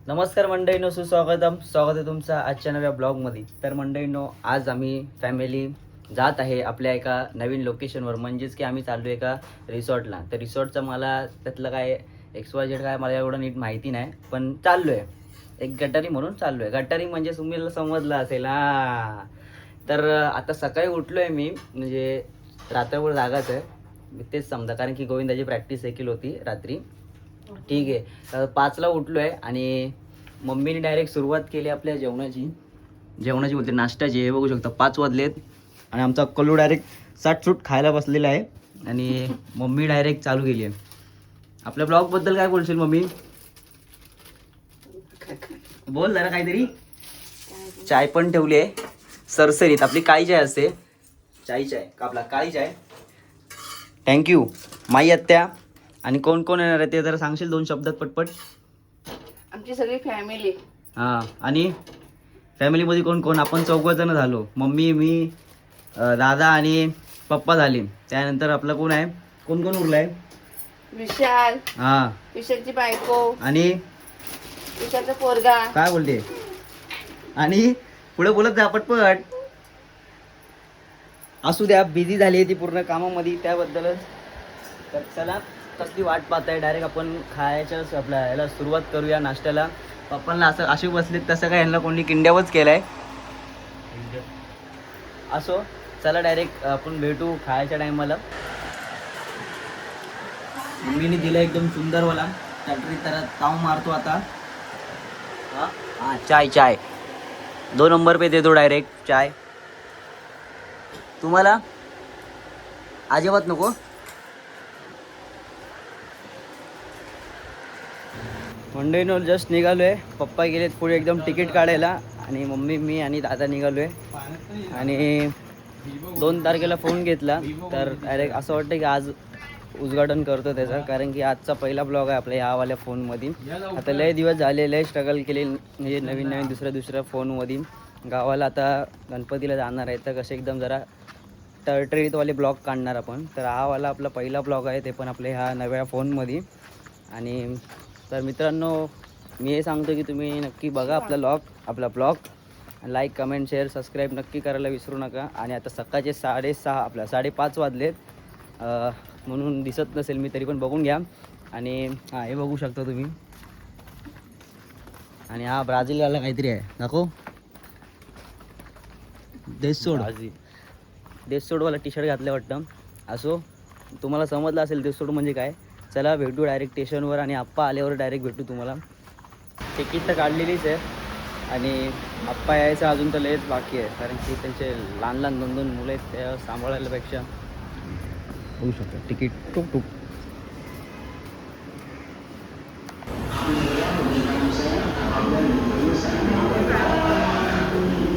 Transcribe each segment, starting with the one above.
नमस्कार मंडळींनो, स्वागत आहे तुमचं आजच्या नव्या ब्लॉगमध्ये. तर मंडळींनो, आज आम्ही फॅमिली जात आहे आपल्या एका नवीन लोकेशनवर, म्हणजेच की आम्ही चाललो एका रिसॉर्टला. तर रिसॉर्टचं मला त्यातलं काय XYZ काय मला एवढं नीट माहिती नाही, पण चाललो आहे एक गटारी म्हणून चाललो आहे. गटारी म्हणजे तुम्हाला समजलं असेल हा. तर आता सकाळी उठलो आहे मी, म्हणजे रात्रभर जागाच आहे तेच समजा, कारण की गोविंदाची प्रॅक्टिस देखील होती रात्री. ठीक आहे, तर 5ला उठलो आहे आणि मम्मीने डायरेक्ट सुरुवात केली आपल्या जेवणाची बोलते, नाश्त्याची. हे बघू शकता 5 वाजलेत आणि आमचा कल्लू डायरेक्ट साटसूट खायला बसलेला आहे आणि मम्मी डायरेक्ट चालू केली आहे. आपल्या ब्लॉगबद्दल काय बोलशील मम्मी? बोल जरा काहीतरी. चाय पण ठेवली आहे सरसरीत, आपली काळी चाय असते, चाय आपला काळी चाय. थँक्यू माई आत्या. आणि कोण कोण येणार आहे ते जरा सांगशील 2 शब्दात पटपट? आमची सगळी फॅमिली. हां, आणि फॅमिलीमध्ये कोण कोण? आपण 4 जण झालो, मम्मी, मी, दादा आणि पप्पा झाले. त्यानंतर आपलं कोण आहे, कोण कोण उरलं आहे? विशाल, हां, विशालची बायको, आणि विशालचा पोरगा. काय बोलते? आणि पुढे बोलत जा पटपट. असू द्या, बिझी झाली आहे ती पूर्ण कामामध्ये, त्याबद्दलच. तर चला, कसली वाट पाहताय, डायरेक्ट आपण खायच्याच आपल्या याला सुरुवात करूया नाश्त्याला. पप्पांना असं असे बसलेत, तसं काय यांना कोणी किंड्यावच केलाय. असो, चला डायरेक्ट आपण भेटू खायच्या टायमाला. मम्मीने दिला एकदम सुंदरवाला टटरी, तर ताव मारतो आता. हां, चाय 2 नंबर पे देतो डायरेक्ट चाय. तुम्हाला अजिबात नको? मंडईनो जस्ट निघालो आहे. पप्पा गेलेत पुढे एकदम तिकीट काढायला आणि मम्मी, मी आणि दादा निघालो आहे. आणि 2 तारखेला फोन घेतला, तर डायरेक्ट असं वाटतं की आज उद्घाटन करतो त्याचा, कारण की आजचा पहिला ब्लॉग आहे आपल्या ह्यावाल्या फोनमध्ये. आता लय दिवस झाले, लय स्ट्रगल केले, म्हणजे नवीन दुसऱ्या फोनमध्ये. गावाला आता गणपतीला जाणार आहे, तर कसे एकदम जरा टर्टरीतवाले ब्लॉग काढणार आपण. तर हा वाला आपला पहिला ब्लॉग आहे, ते पण आपल्या ह्या नव्या फोनमध्ये. आणि तर मित्रांनो, मी हे सांगतो की तुम्ही नक्की बघा आपला blog. Like, comment, share, subscribe नक्की करायला विसरू नका. आणि आता सकाळचे 5:30 वाजलेत, म्हणून दिसत नसेल मी, तरी पण बघून घ्या. आणि हां, हे बघू शकता तुम्ही. आणि हा ब्राझीलवाला काहीतरी आहे, दाखव. देशसोडवाला टी-शर्ट घातलं वाटतं. असो, तुम्हाला समजलं असेल देशसोड म्हणजे काय. चला भेटू डायरेक्ट स्टेशनवर, आणि आप्पा आल्यावर डायरेक्ट भेटू तुम्हाला. तिकीट तर काढलेलीच आहे आणि आप्पा यायचं अजून तर लयच बाकी आहे, कारण की त्यांचे लहान 2 मुलं आहेत, त्या सांभाळायलापेक्षा होऊ शकतं. तिकीट टुक.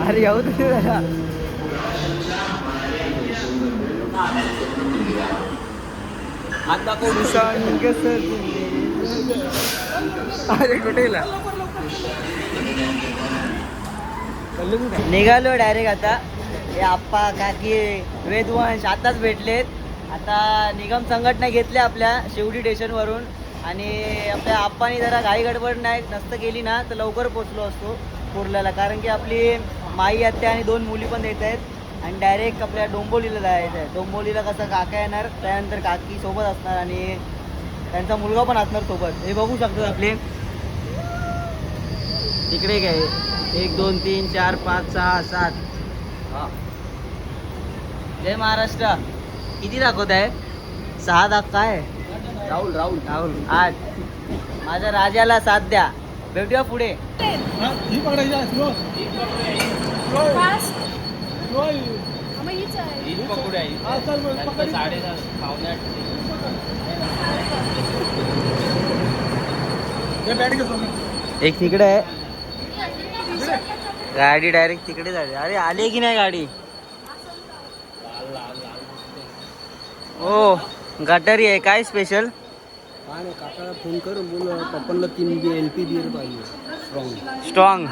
अरे येऊ तुम्ही जरा. आता अरे कुठे निघालो डायरेक्ट आता. हे आप्पा, काकी, वेदवंश आताच भेटलेत. आता निगम संघटना घेतल्या आपल्या शेवटी स्टेशनवरून. आणि आपल्या आप्पानी जरा घाई गडबड नसतं केली ना, तर लवकर पोचलो असतो कुर्ल्याला, कारण की आपली माई आत्या आणि 2 मुली पण येत आहेत. आणि डायरेक्ट आपल्या डोंबोलीला जायचं आहे. डोंबोलीला कसं काका येणार, त्यानंतर काकी सोबत असणार आणि त्यांचा मुलगा पण असणार सोबत. हे बघू शकतो आपले तिकडे काय 1 2 3 4 5 6 7. हां, जय महाराष्ट्र. किती दाखवत आहे? 6 दाखवत आहे. राहुल 8. माझ्या राजाला साथ द्या. भेटूया पुढे. एक तिकडे आहे गाडी, डायरेक्ट तिकडे झाली. अरे आली की नाही गाडी? हो, गटारी आहे. काय स्पेशल? काय नाही, काकाला फोन करून बोल, पप्पांना 3 LP बिअर पाहिजे, स्ट्रॉंग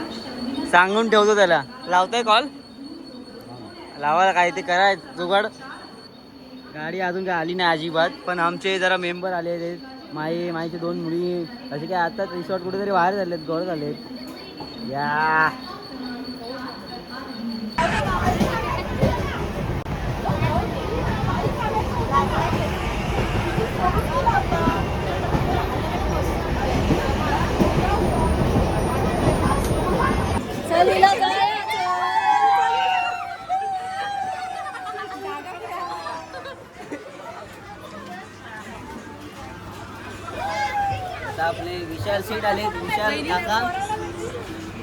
सांगून ठेवतो त्याला. लावताय कॉल? लावायला काय ते करायचं जुगाड. गाडी अजून काय आली नाही अजिबात, पण आमचे जरा मेंबर आले आहेत माईची 2 मुली असे काय आता रिसॉर्ट कुठेतरी बाहेर झालेत, गौर झालेत या. आता आपले विशाल सीट आले. विशाल काका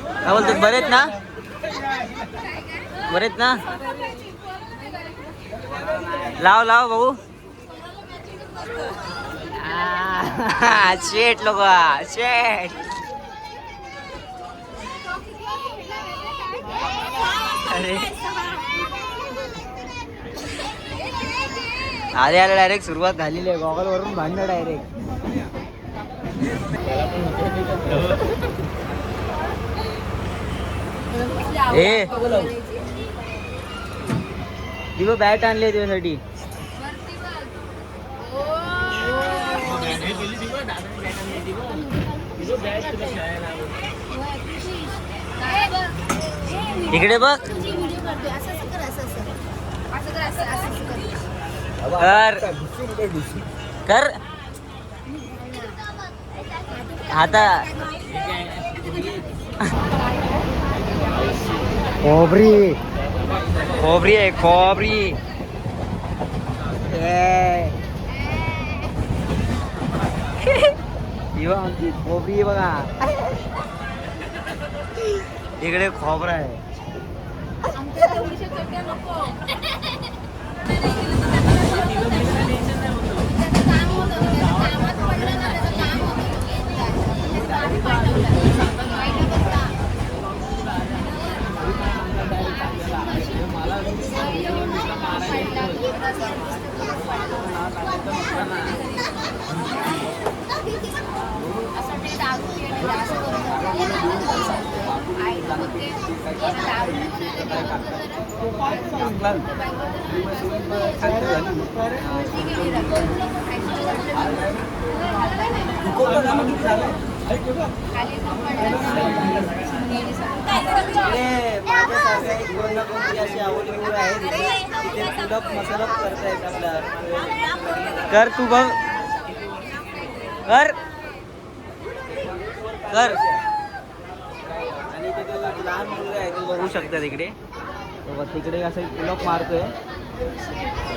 काय बोलतात, बरेत ना? बरेत ना? लाव लाव भाऊ. शेट लोक शेट. अरे आले आले डायरेक्ट सुरुवात झालेली आहे. गॉगल वरून भांडणं डायरेक्ट. ए दिवो बॅट आणले तुझ्यासाठी. इकडे बघ. कर कर आता. खोबरी खोबरी आहे खोबरी. आमची खोबरी आहे बघा. इकडे खोबरा आहे. कर तू बघ कर कर. आणि तिथे लहान मुलगा आहे, तो बघू शकता तिकडे. तिकडे असं पुलअप मारतोय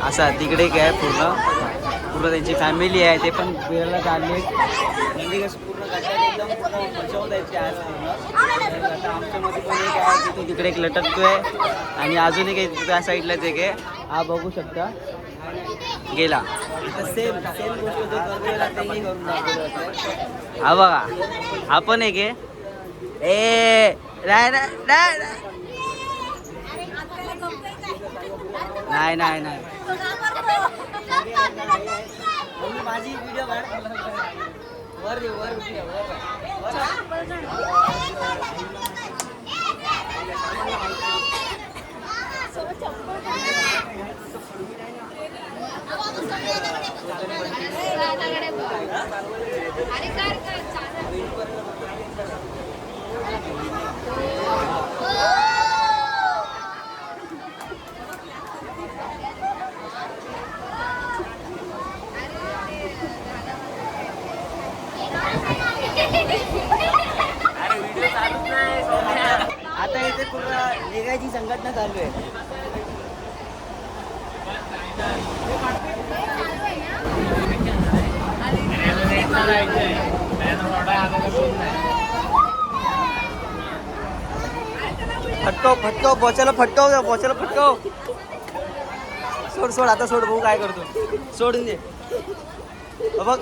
असा. तिकडे काय पूर्ण त्यांची फॅमिली आहे, ते पण फिरायला चालले. म्हणजे कसं पूर्ण गटात एकदम बचावत आहे आज पूर्ण. आता आमच्यामध्ये पण एक आहे की तो तिकडे एक लटकतोय आणि अजून एक त्या साईडलाच एक आहे. हा बघू शकता गेला. सेम गोष्ट जो करतोय तेही करून दाखवलं. हा बघा हा पण एक आहे. ए नाही नाही नाही माझी व्हिडिओ वर आता इथे पूर्ण निघायची संघटना चालू आहे. फटकव बोचाला फटकव. सोड आता सोड. भाऊ काय करतो, सोडून दे बघ.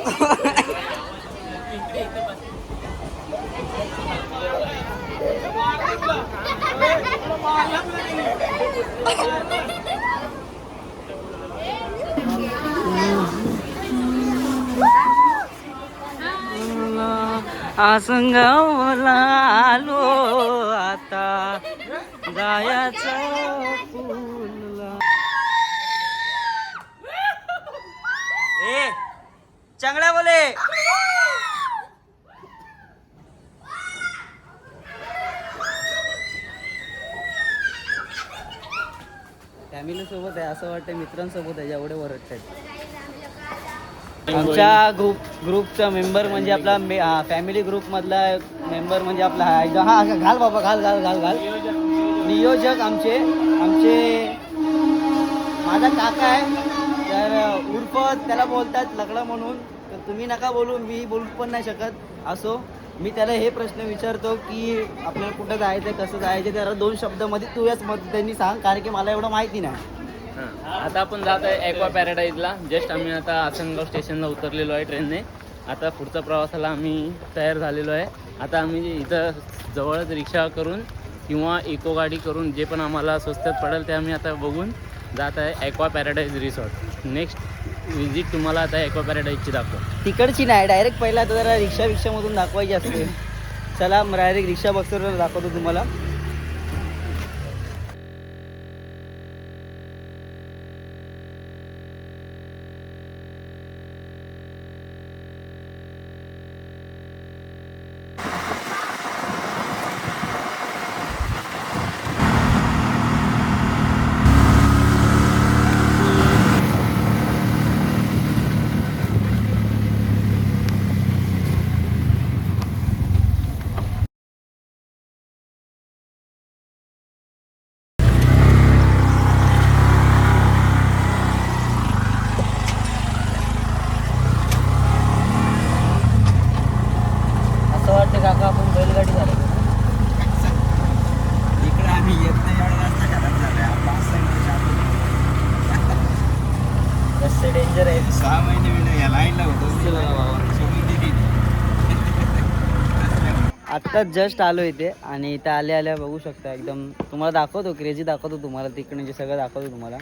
आसंगावला आलो आता जायाचं फुलला. ए चांगला बोले. फॅमिली सोबत आहे असं वाटतं, मित्रांसोबत आहे एवढे वरट आहेत. आमच्या ग्रुपचा मेंबर म्हणजे आपला फॅमिली ग्रुपमधला मेंबर म्हणजे आपला हा घाल बाबा घाल घाल घाल घाल नियोजक आमचे माझा काका आहे. तर उर्फ त्याला बोलतात लकडा म्हणून. तर तुम्ही नका बोलू, मी बोलू पण नाही शकत. असो, मी त्याला हे प्रश्न विचारतो की आपल्याला कुठं जायचं, कसं जायचं, त्याला 2 शब्दामध्ये तू याच त्यांनी सांग, कारण की मला एवढं माहिती नाही. आता आपण जात आहे ॲक्वा पॅराडाईजला. जस्ट आम्ही आता आसनगाव स्टेशनला उतरलेलो आहे ट्रेनने. आता पुढच्या प्रवासाला आम्ही तयार झालेलो आहे. आता आम्ही इथं जवळच रिक्षा करून किंवा इको गाडी करून जे पण आम्हाला स्वस्तात पडेल ते आम्ही आता बघून जात आहे aqua paradise resort. Next visit तुम्हाला आता ॲक्वा पॅराडाईजची दाखव. तिकडची नाही, डायरेक्ट पहिला आता जरा रिक्षामधून दाखवायची असते. चला डायरेक्ट रिक्षा बसवर दाखवतो तुम्हाला. असं वाटतं काका आपण बैलगाडी झाली. इकडे आम्ही येत नाही एवढा रस्ता खराब झाला. रस्ते डेंजर आहे. 6 महिने मी या लाईनला होतो. आत्ताच जस्ट आलो इथे आणि इथे आल्या बघू शकता एकदम तुम्हाला दाखवतो, क्रेझी दाखवतो तुम्हाला, तिकडे सगळं दाखवतो तुम्हाला.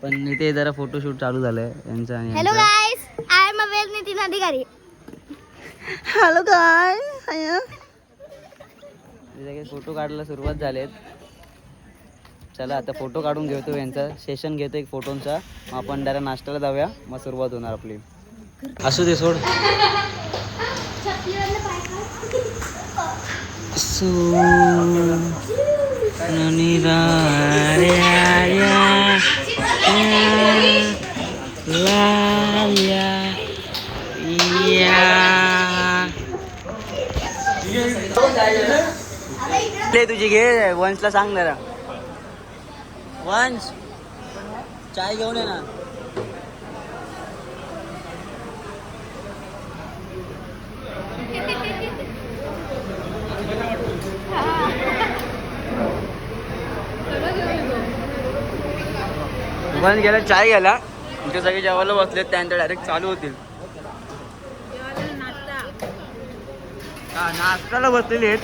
पण इथे जरा फोटोशूट चालू झालंय यांचं आणि हॅलो गाईस, आय एम अवेल नितीन अधिकारी. हॅलो काय फोटो काढायला सुरुवात झालेत. चला आता फोटो काढून घेतो, यांचा सेशन घेतो एक फोटोंचा. मग आपण डायरेक्ट नाश्त्याला जाऊया, मग सुरुवात होणार आपली. असू दे सोड. तुझी घे, वंशला सांग जरा. वंश चाय घेऊन ये ना. वंश गेला चाय घ्यायला. तुमचे सगळे जेवायला बसलेत, त्यांचं डायरेक्ट चालू होतील. नाश्त्याला बसलेले आहेत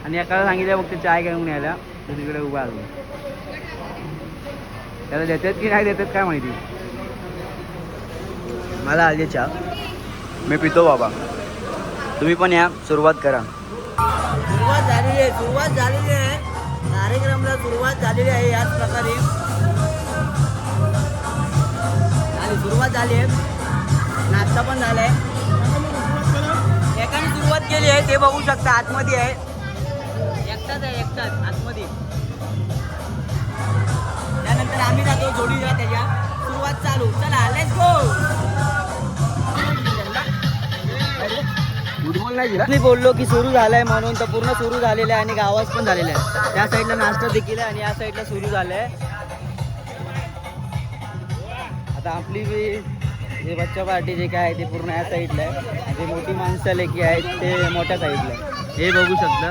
आणि एकाला सांगितलं बघ ते चाय घेऊन यायला. तर तिकडे उभा आलो. त्याला देतात की नाही देतात काय माहिती. मला आली चहा, मी पितो बाबा. तुम्ही पण या, सुरुवात करा. सुरुवात झालेली आहे कार्यक्रमाला सुरुवात झालेली आहे याच प्रकारे. आणि सुरुवात झाली आहे, नाश्ता पण झालाय. एकाने सुरुवात केली आहे ते बघू शकता, आतमध्ये आहे. एकटाच आतमध्ये. त्यानंतर आम्ही जातो जोडीला, त्याच्या सुरुवात चालू. चला लेट्स गो. मी बोललो की सुरू झालाय म्हणून, तर पूर्ण सुरू झालेलं आहे आणि गावास पण झालेला आहे. त्या साईडला नाश्ता देखील आहे आणि या साईडला सुरू झालंय. आता आपली जे बच्चा पार्टी जे काय आहे ते पूर्ण या साईडला आहे. जे मोठी माणसं लेकी आहेत ते मोठ्या साईडला आहे. हे बघू शकता.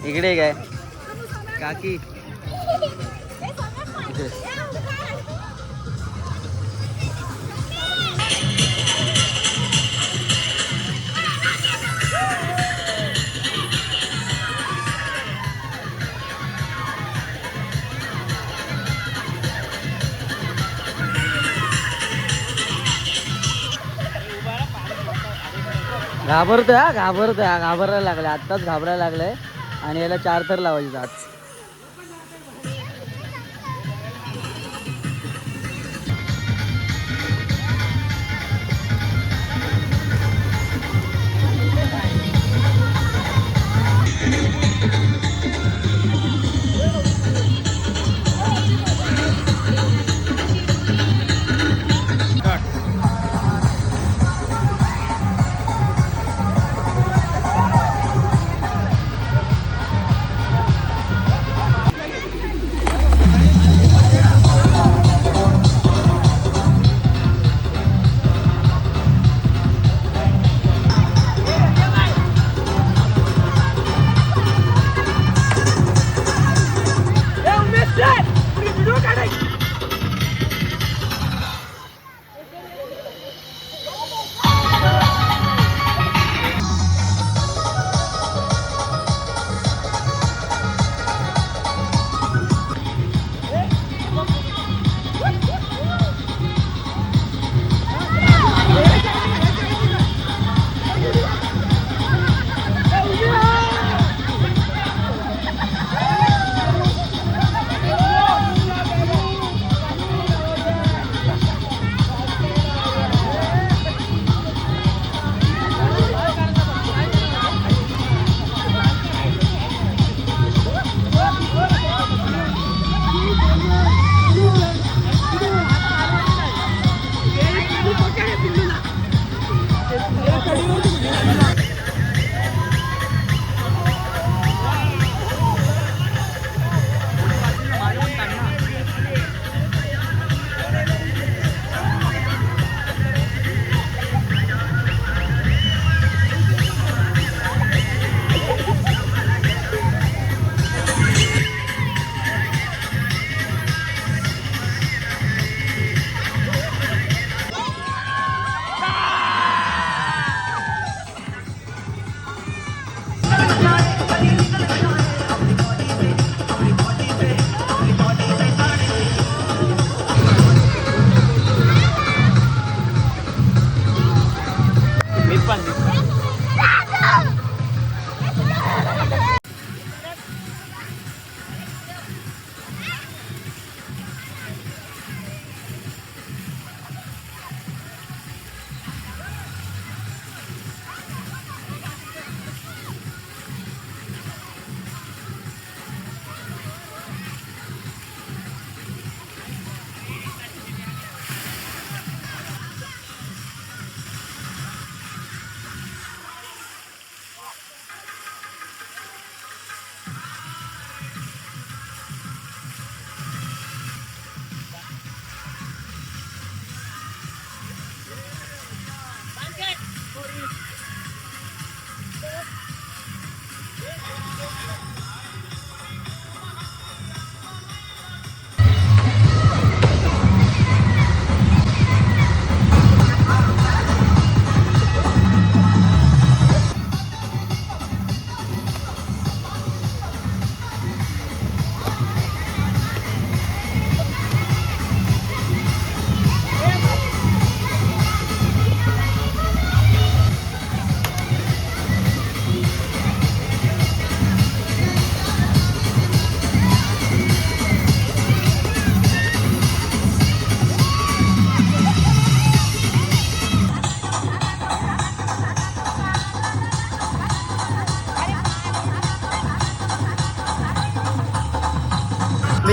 इकडे काय काकी घाबरायला लागलाय. आत्ताच घाबरायला लागलाय आणि याला 4 थर लावायचे जात.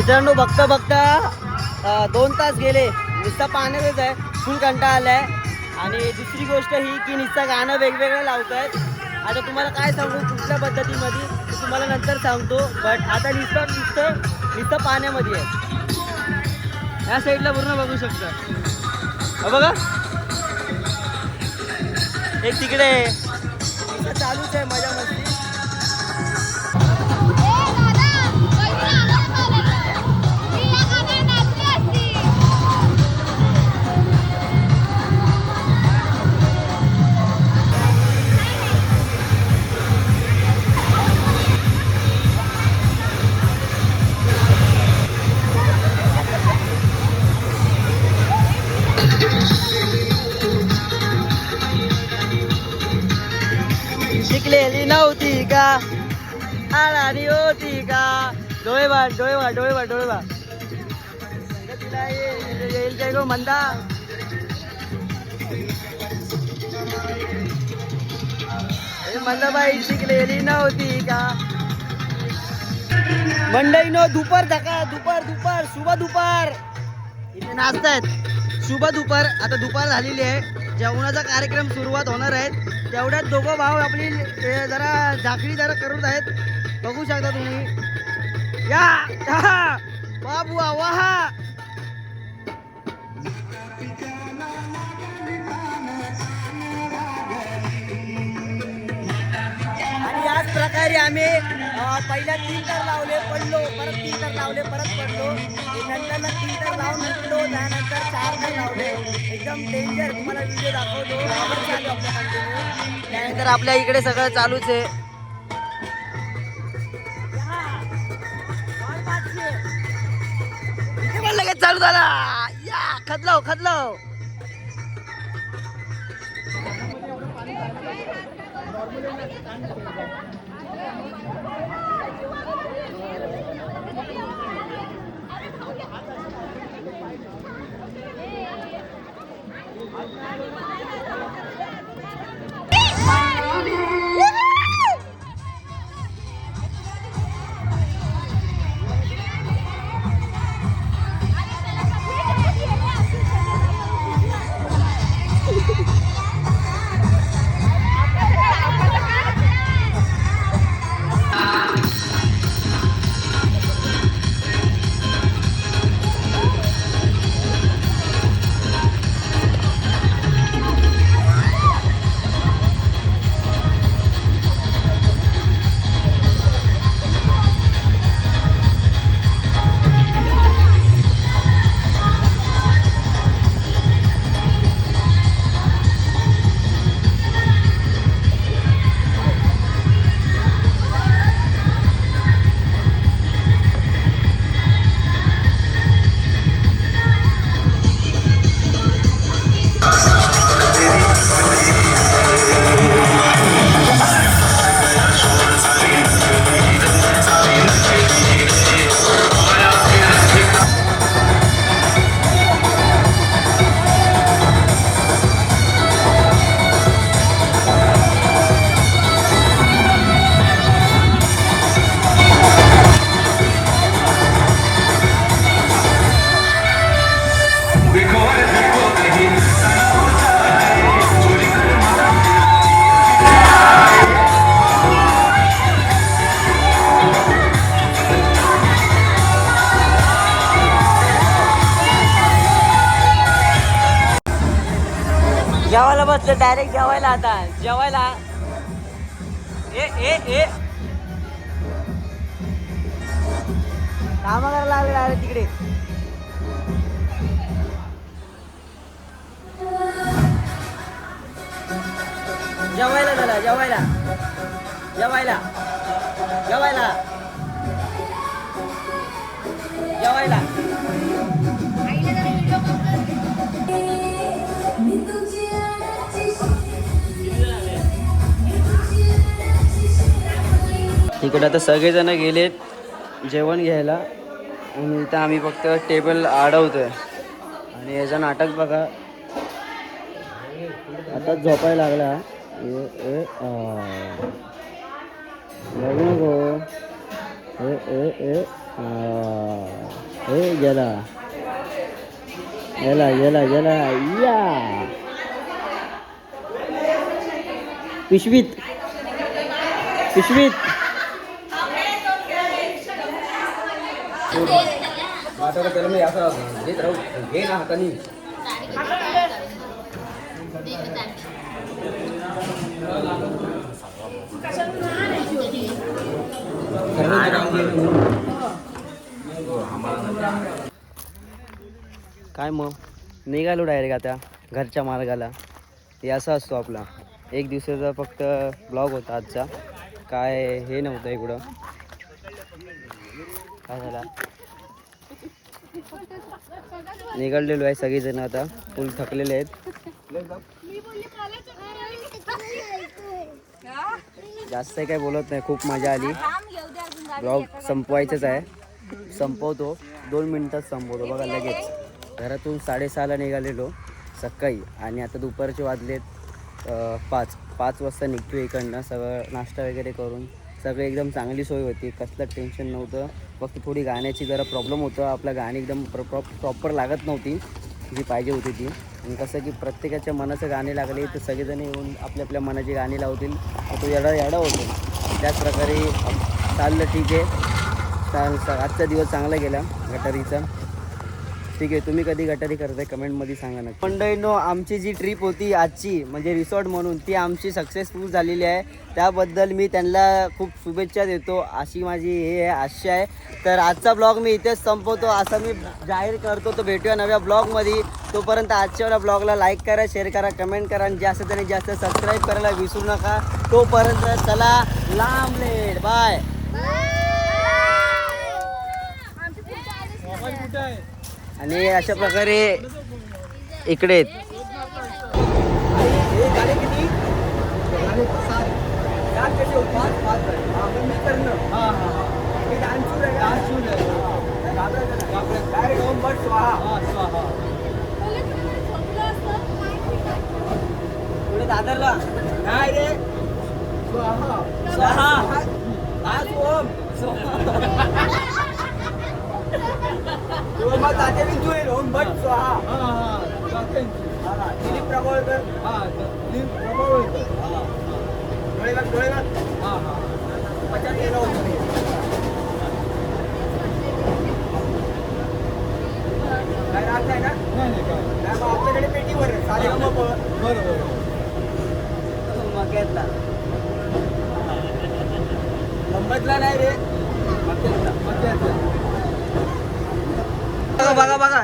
मित्रांनो बघता बघता 2 तास गेले. नुसता पाण्यातच आहे, फुल कंटाळा आलाय. आणि दुसरी गोष्ट ही की नुसतं गाणं वेगवेगळं लावत आहेत. आता तुम्हाला काय सांगू कुठल्या पद्धतीमध्ये ते तुम्हाला नंतर सांगतो. बट आता नुसतं पाण्यामध्ये आहे. ह्या साईडला पूर्ण बघू शकता. बघा एक तिकडे नुसतं चालूच आहे मजा मस्ती. शिकलेली नव्हती का आळानी होती का. डोळे बा तिला येईल काय गो म्हणता. बाई शिकलेली नव्हती का. मंडळीनो दुपार दुपार शुभ दुपार इथे नाचतायत. शुभ दुपार. आता दुपार झालेली आहे. जेवणाचा कार्यक्रम सुरुवात होणार आहे. तेवढ्यात दोघं भाव आपली जरा झाकडी जरा करत आहेत. बघू शकता तुम्ही. या बाबू वाहा. आणि याच प्रकारे आम्ही पहिल्या 3 तर लावले पडलो, परत 3 तर लावले परत पडलो. नंतर 3 तर लावून उठलो, त्यानंतर 4 तर लावले. एकदम डेंजर. तुम्हाला व्हिडिओ दाखवतो. त्यानंतर आपल्या इकडे सगळं चालूच आहे. लगेच चालू झाला. या खदलाव जेवायला बसलं. डायरेक्ट जेवायला. आता जेवायला काम करायला लागले डायरेक्ट तिकडे. जेवायला झाला. जेवायला इकडे आता सगळेजण गेलेत जेवण घ्यायला. आणि इथं आम्ही फक्त टेबल अडवतोय. आणि याचं नाटक बघा. आता झोपायला लागला. लागू नको. हे गेला गेला गेला गेला या पिशवीत पिशवीत आता त्याला मी असं घेत राहू घे ना हाताने काय मग निघालो डायरेक्ट आता घरच्या मार्गाला. हे असं असतो आपला एक दिवसाचा फक्त ब्लॉग होता आजचा. काय हे नव्हतं इकडं. काय झाला निघालेलो आहे सगळेजण आता फुल थकलेले आहेत. जास्त काय बोलत नाही. खूप मजा आली. ब्लॉग संपवायचंच आहे. संपवतो 2 मिनिटात संपवतो बघा लगेच. घरातून 6:30ला निघालेलो सकाळी आणि आता दुपारचे वाजलेत 5 वाजता निघतो इकडनं. सगळं नाश्ता वगैरे करून सगळं एकदम चांगली सोय होती. कसलं टेन्शन नव्हतं. फक्त थोडी गाण्याची जरा प्रॉब्लेम होतं. आपल्या गाणी एकदम प्रॉपर लागत नव्हती जी पाहिजे होती ती. आणि कसं की प्रत्येकाच्या मनाचं गाणी लागले तर सगळेजण येऊन आपल्या आपल्या मनाची गाणी लावतील. तो येडा होतो. त्याच प्रकारे चाललं. ठीक आहे. आजचा दिवस चांगला गेला गटारीचा. ठीक आहे. तुम्ही कधी गटारी करताय कमेंटमध्ये सांगा ना. मंडळींनो आमची जी ट्रिप होती आजची म्हणजे रिसॉर्ट म्हणून ती आमची सक्सेसफुल झालेली आहे. त्याबद्दल मी त्यांना खूप शुभेच्छा देतो. अशी माझी हे आहे आशा आहे. तर आजचा ब्लॉग मी इथेच संपवतो असं मी जाहीर करतो. तो भेटूया नव्या ब्लॉगमध्ये. तोपर्यंत आजच्या ब्लॉगला लाईक करा, शेअर करा, कमेंट करा आणि जास्त त्याने जास्त सबस्क्राईब करायला विसरू नका. तोपर्यंत चला लांब लेट बाय. आणि अशा प्रकारे इकडे दादरला काय रे दिलीप प्रभावळकर पचास गेला होतो. काय राहत नाही ना. मग आपल्याकडे पेटीवर बरोबर मक्यातला मुंबईतला नाही रे. बघा बघा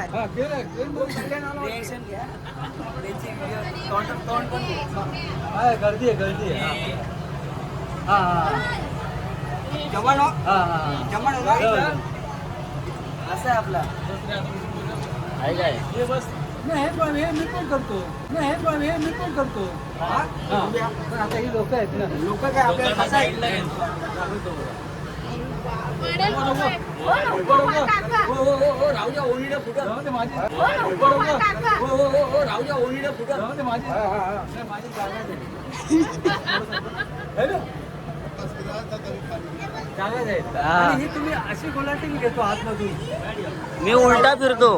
गर्दी आहे. जमण असं आहे आपला आहे काय हे बस नाही हे मी पण करतो. पण आता ही लोक आहेत ना. लोक काय आपल्याला कसं आहे राहूया ओणीला फुटत राहूया ओणीला फुटत माझी जागा आहे. तुम्ही अशी गोलाटी घेतो आतमधून. मी उलटा फिरतो.